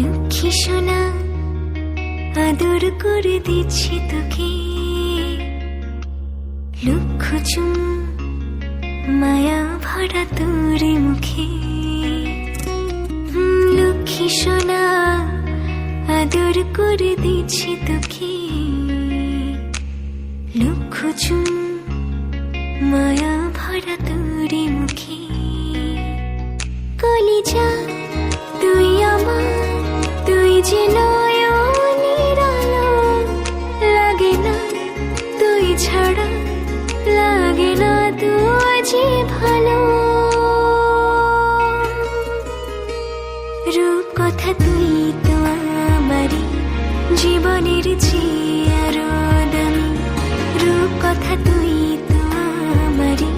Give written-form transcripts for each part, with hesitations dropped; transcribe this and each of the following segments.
লক্ষ্মী সোনা আদর করে দিচ্ছি তোকে, লক্ষ চুম মায়া ভরা তোর মুখে। লক্ষ্মী সোনা আদর করে দিচ্ছি তোকে, লক্ষ চুম মায়া ভরা তোর মুখে। কলিজা তুই আমার, তুই যে নয়নের আলো, লাগে না তুই ছাড়া, লাগে না তুই যে ভালো। রূপ কথা তুই তো আমারই জীবনের চেয়ে আরো দামি, রূপ কথা তুই তো আমারই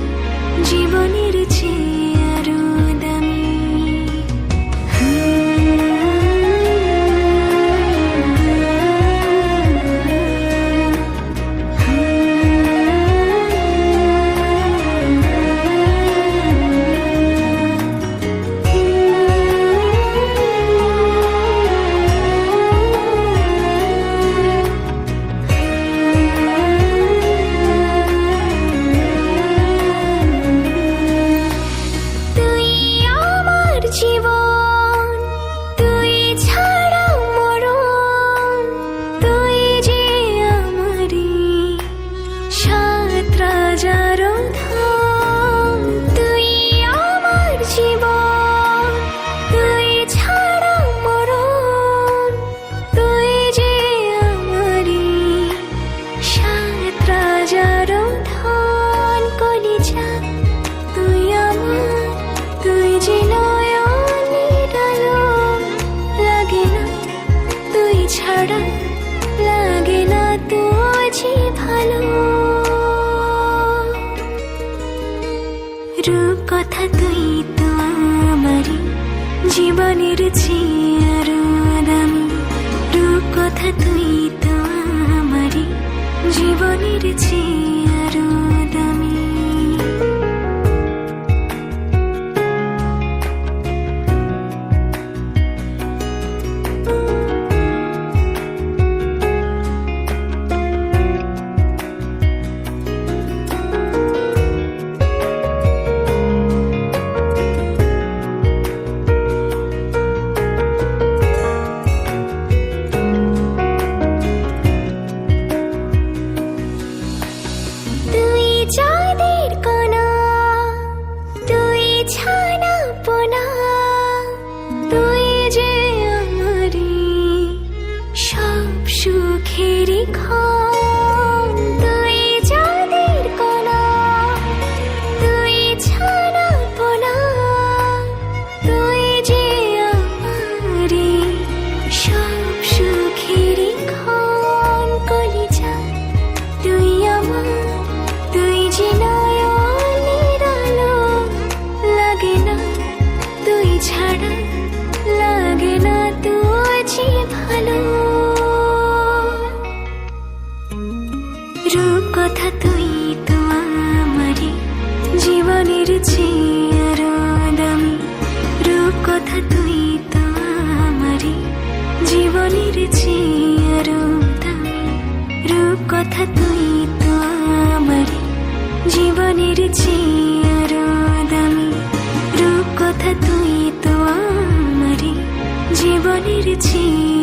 জীবনের চেয়ে আরো দামি। লাগে না তুঝে ভালো। রূপ কথা তুই তো আমারই জীবনের চেয়ে আরো দামি, রূপ কথা তুই তো আমারই জীবনের চেয়ে আরো দামি। চাঁদের কণা তুই ছানা পোনা, তুই যে আমারি সব সুখেরই ক্ষণ। তুই চাঁদের কণা তুই ছানা পোনা, তুই যে আমারি সব সুখেরই ক্ষণ। কলিজা তুই আমার, তুই যে নয়নের আলো, লাগে না তুই ছাড়া, লাগে না তুই যে ভালো। রূপ কথা তুই তো আমারই জীবনের চেয়ে আরো দামি, রূপ কথা তুই তো আমারই জীবনের চেয়ে আরো দামি, রূপ কথা তুই তো আমারই জীবনের চেয়ে আরো দামি, রূপ কথা তুই তো আমারই জীবনের চেয়ে